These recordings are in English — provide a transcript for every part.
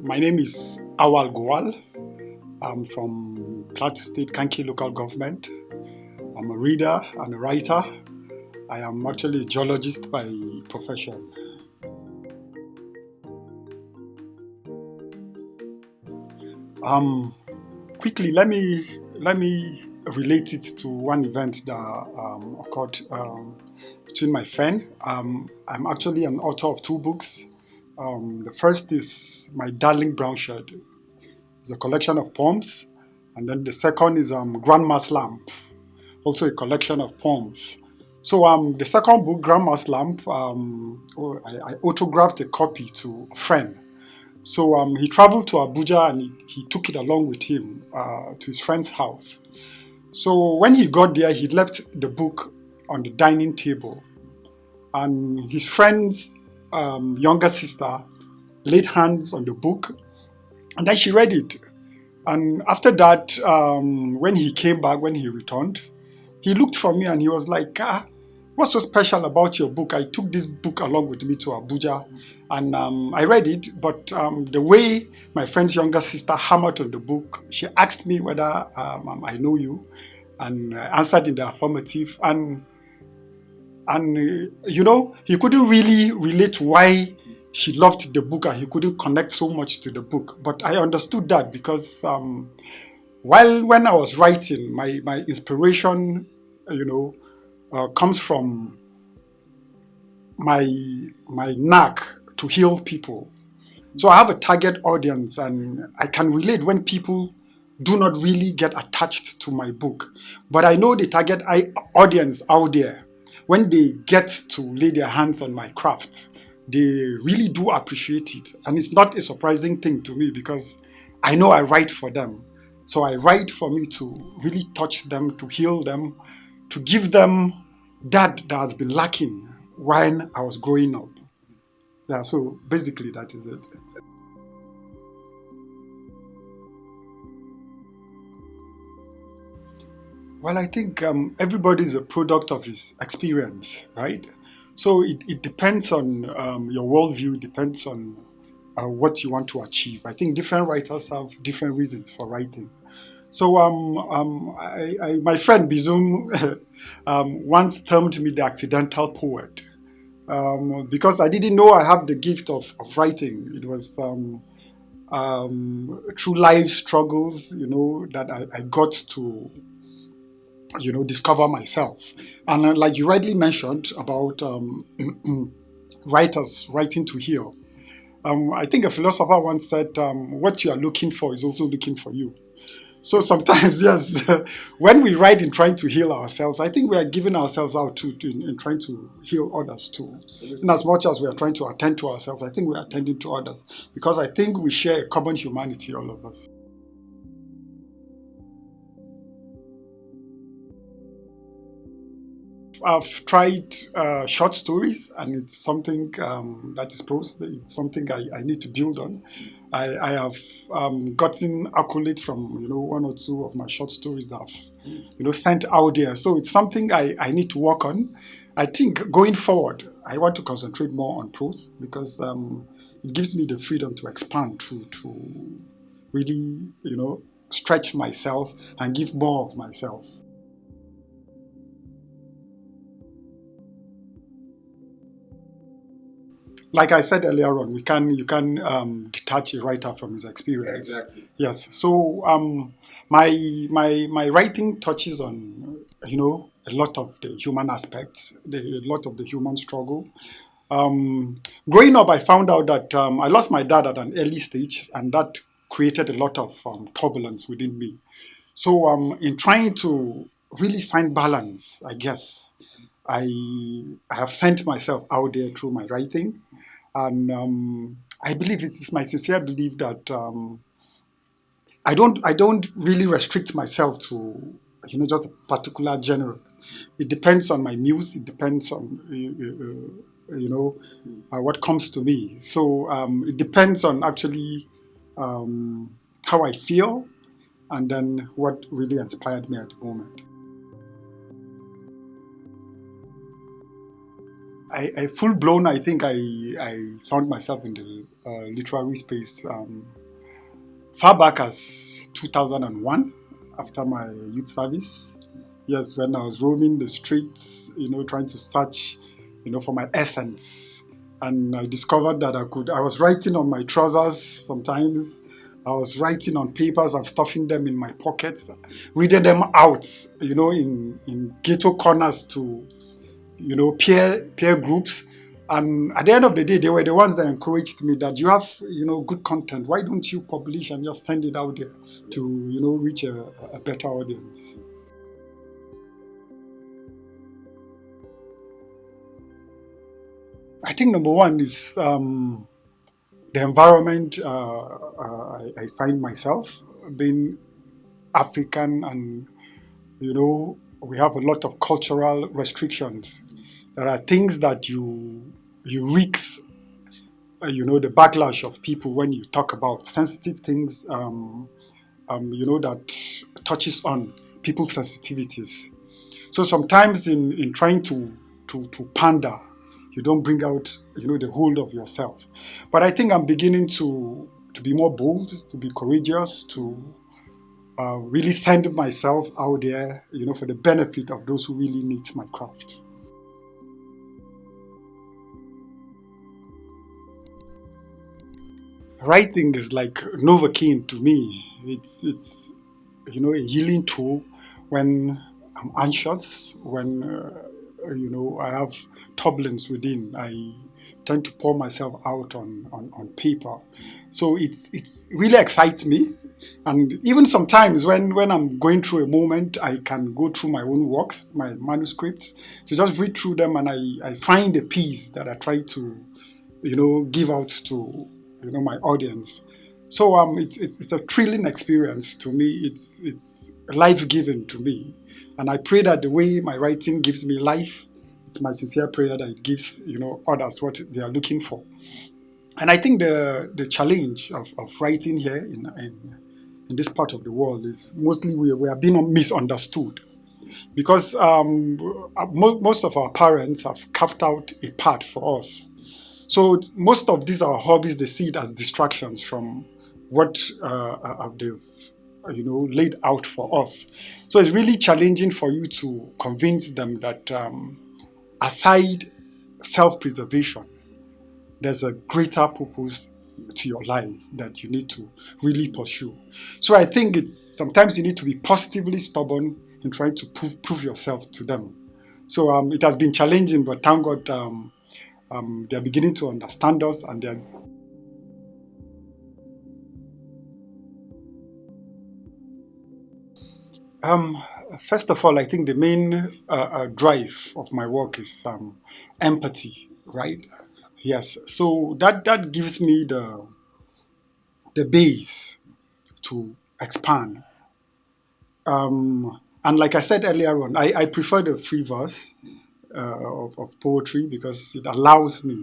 My name is Auwal Gowal. I'm from Plateau State, Kanki local government. I'm a reader and a writer. I am actually a geologist by profession. Quickly, let me relate it to one event that occurred between my friend. I'm actually an author of two books. The first is My Darling Brown Shirt. It's a collection of poems. And then the second is Grandma's Lamp, also a collection of poems. So the second book, Grandma's Lamp, I autographed a copy to a friend. So he traveled to Abuja and he took it along with him to his friend's house. So when he got there, he left the book on the dining table. And his friend's younger sister laid hands on the book and then she read it. And after that, when he came back, when he returned, he looked for me and he was like, what's so special about your book? I took this book along with me to Abuja and I read it, but the way my friend's younger sister hammered on the book, she asked me whether I know you, and I answered in the affirmative. And he couldn't really relate why she loved the book and he couldn't connect so much to the book. But I understood that because when I was writing, my inspiration, comes from my knack to heal people. So I have a target audience and I can relate when people do not really get attached to my book. But I know the target audience out there, when they get to lay their hands on my craft, they really do appreciate it. And it's not a surprising thing to me because I know I write for them. So I write for me to really touch them, to heal them, to give them that has been lacking when I was growing up. Yeah, so basically that is it. Well, I think everybody is a product of his experience, right? So it depends on your worldview, depends on what you want to achieve. I think different writers have different reasons for writing. So my friend Bizum once termed me the accidental poet because I didn't know I have the gift of writing. It was through life struggles, that I got to discover myself. And like you rightly mentioned about writers writing to heal, I think a philosopher once said, what you are looking for is also looking for you. So sometimes, yes, when we write in trying to heal ourselves, I think we are giving ourselves out in trying to heal others too. In as much as we are trying to attend to ourselves, I think we are attending to others because I think we share a common humanity, all of us. I've tried short stories, and it's something that is prose. It's something I need to build on. I have gotten accolades from one or two of my short stories that I've sent out there. So it's something I need to work on. I think going forward, I want to concentrate more on prose because it gives me the freedom to expand to really stretch myself and give more of myself. Like I said earlier on, you can detach a writer from his experience. Exactly. Yes. So my writing touches on a lot of the human aspects, a lot of the human struggle. Growing up, I found out that I lost my dad at an early stage, and that created a lot of turbulence within me. So in trying to really find balance, I guess I I have sent myself out there through my writing. And I believe it is my sincere belief that I don't really restrict myself to just a particular genre. It depends on my muse. It depends on what comes to me. So it depends on actually how I feel, and then what really inspired me at the moment. I full blown. I think I found myself in the literary space far back as 2001, after my youth service. Yes, when I was roaming the streets, trying to search, for my essence. And I discovered that I was writing on my trousers sometimes. I was writing on papers and stuffing them in my pockets, reading them out, in ghetto corners to peer groups. And at the end of the day, they were the ones that encouraged me that you have, good content. Why don't you publish and just send it out there to, reach a better audience? I think number one is the environment I find myself being African, and we have a lot of cultural restrictions. There are things that you risk, the backlash of people when you talk about sensitive things, that touches on people's sensitivities. So sometimes in trying to pander, you don't bring out, the whole of yourself. But I think I'm beginning to be more bold, to be courageous, to really send myself out there, for the benefit of those who really need my craft. Writing is like Novocaine to me. It's a healing tool when I'm anxious, when I have turbulence within. I tend to pour myself out on paper. So it's really excites me. And even sometimes when I'm going through a moment, I can go through my own works, my manuscripts, to just read through them, and I find a piece that I try to, give out to, my audience. So it's a thrilling experience to me. It's life giving to me, and I pray that the way my writing gives me life, it's my sincere prayer that it gives others what they are looking for. And I think the challenge of writing here in this part of the world is mostly we are being misunderstood, because most of our parents have carved out a path for us. So most of these are hobbies. They see it as distractions from what they've laid out for us. So it's really challenging for you to convince them that aside self-preservation, there's a greater purpose to your life that you need to really pursue. So I think it's sometimes you need to be positively stubborn in trying to prove yourself to them. So it has been challenging, but thank God they're beginning to understand us, and they're um, first of all, I think the main drive of my work is empathy, right? Yes, so that gives me the base to expand. And like I said earlier on, I prefer the free verse of poetry because it allows me,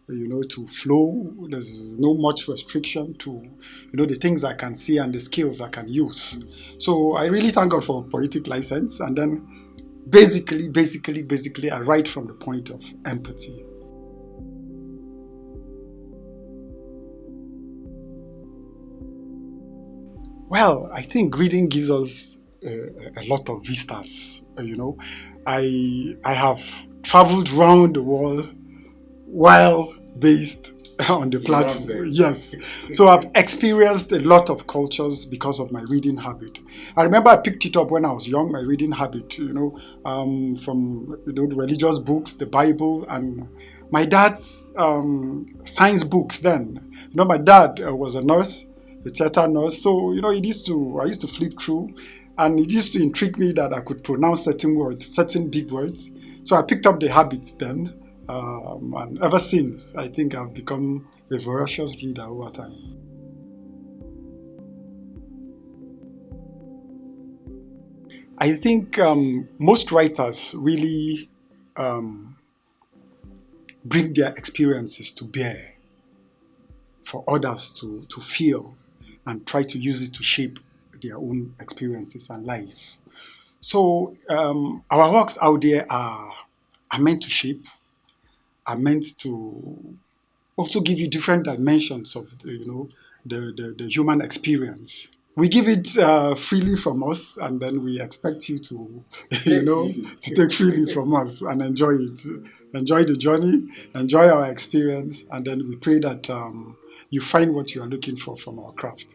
to flow. There's no much restriction to, the things I can see and the skills I can use. So I really thank God for poetic license. And then basically, I write from the point of empathy. Well, I think reading gives us a lot of vistas. I have traveled around the world while based on the platform. Yes. So I've experienced a lot of cultures because of my reading habit. I remember I picked it up when I was young, my reading habit, from the religious books, the Bible, and my dad's science books then. My dad was a nurse, a theater nurse. So, I used to flip through, and it used to intrigue me that I could pronounce certain words, certain big words. So I picked up the habit then. And ever since, I think I've become a voracious reader over time. I think most writers really bring their experiences to bear for others to feel and try to use it to shape their own experiences and life. So our works out there are meant to shape. are meant to also give you different dimensions of the human experience. We give it freely from us, and then we expect you to, Take freely. to take freely from us and enjoy it, enjoy the journey, enjoy our experience, and then we pray that you find what you are looking for from our craft.